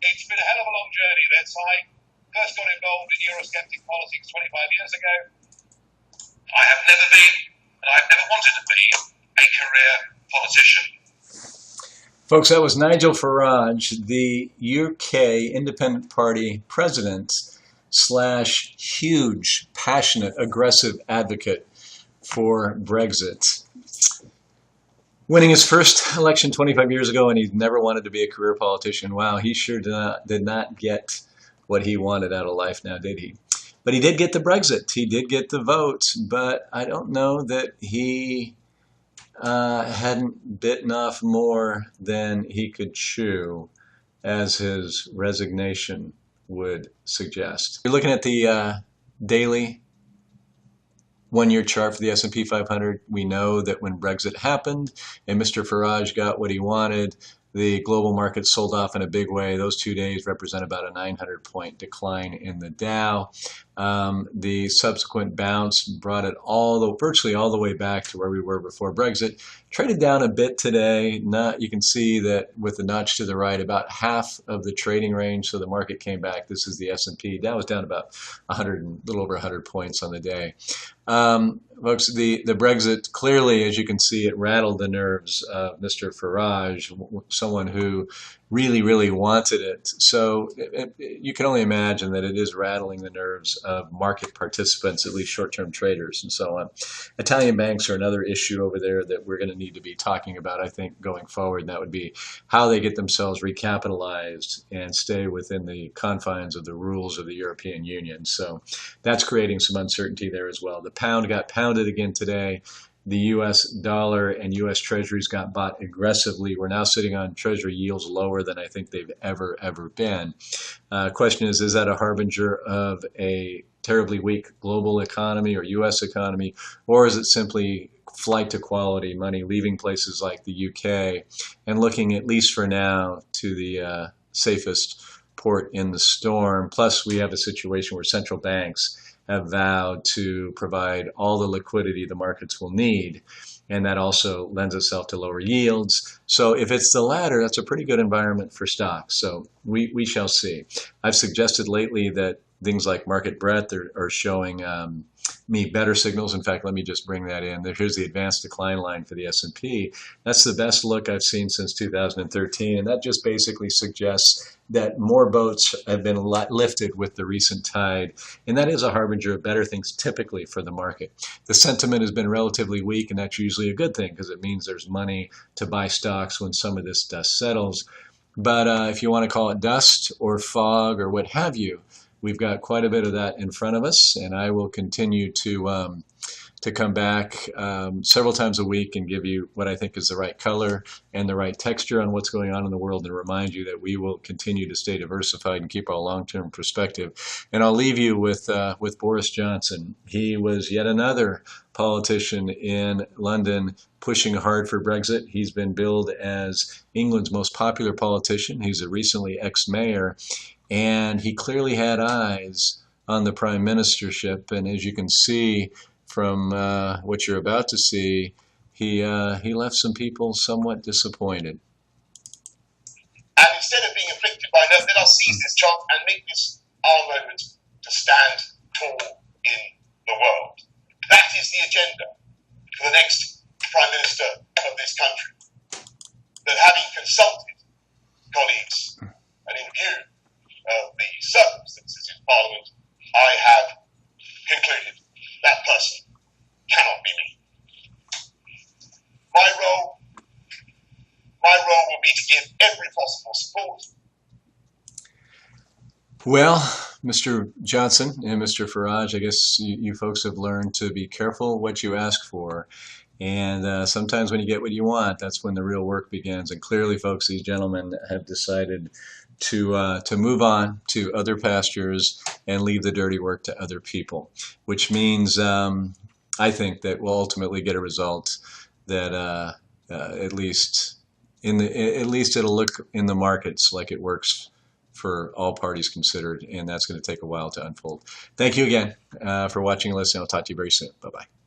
It's been a hell of a long journey. I first got involved in Eurosceptic politics 25 years ago. I have never been, and I've never wanted to be, a career politician. Folks, that was Nigel Farage, the UK Independent Party president / huge, passionate, aggressive advocate for Brexit. Winning his first election 25 years ago, and he never wanted to be a career politician. Wow, he sure did not get what he wanted out of life now, did he? But he did get the Brexit. He did get the vote, but I don't know that he hadn't bitten off more than he could chew, as his resignation would suggest. You're looking at the daily one-year chart for the S&P 500. We know that when Brexit happened and Mr. Farage got what he wanted, the global market sold off in a big way. Those 2 days represent about a 900-point decline in the Dow. The subsequent bounce brought it virtually all the way back to where we were before Brexit. Traded down a bit today. You can see that with the notch to the right, about half of the trading range. So the market came back. This is the S&P. Dow was down about a little over 100 points on the day. Folks, the Brexit, clearly, as you can see, it rattled the nerves of Mr. Farage, someone who really, really wanted it. So you can only imagine that it is rattling the nerves of market participants, at least short-term traders and so on. Italian banks are another issue over there that we're going to need to be talking about, I think, going forward. And that would be how they get themselves recapitalized and stay within the confines of the rules of the European Union. So that's creating some uncertainty there as well. The pound got pounded again today. The U.S. dollar and U.S. Treasuries got bought aggressively. We're now sitting on Treasury yields lower than I think they've ever been. Question is that a harbinger of a terribly weak global economy or U.S. economy, or is it simply flight to quality money leaving places like the U.K. and looking, at least for now, to the safest port in the storm? Plus, we have a situation where central banks have vowed to provide all the liquidity the markets will need, and that also lends itself to lower yields. So if it's the latter, that's a pretty good environment for stocks. So we shall see. I've suggested lately that things like market breadth are showing me better signals. In fact, let me just bring that in. Here's the advanced decline line for the S&P. That's the best look I've seen since 2013, and that just basically suggests that more boats have been lifted with the recent tide, and that is a harbinger of better things typically for the market. The sentiment has been relatively weak, and that's usually a good thing because it means there's money to buy stocks when some of this dust settles. But if you want to call it dust or fog or what have you, we've got quite a bit of that in front of us, and I will continue to come back several times a week and give you what I think is the right color and the right texture on what's going on in the world, and remind you that we will continue to stay diversified and keep our long-term perspective. And I'll leave you with Boris Johnson. He was yet another politician in London pushing hard for Brexit. He's been billed as England's most popular politician. He's a recently ex-mayor, and he clearly had eyes on the prime ministership. And as you can see from what you're about to see, he left some people somewhat disappointed. And instead of being afflicted by nerve, let us seize this chance and make this our moment to stand tall in the world. That is the agenda for the next Prime Minister of this country. That having consulted colleagues and in view of the circumstances in Parliament, I have concluded that person cannot be me. My role will be to give every possible support. Well, Mr. Johnson and Mr. Farage, I guess you folks have learned to be careful what you ask for. And sometimes when you get what you want, that's when the real work begins. And clearly, folks, these gentlemen have decided to move on to other pastures and leave the dirty work to other people, which means I think that we'll ultimately get a result that at least it'll look in the markets like it works for all parties considered, and that's going to take a while to unfold. Thank you again for watching and listening. I'll talk to you very soon. Bye-bye.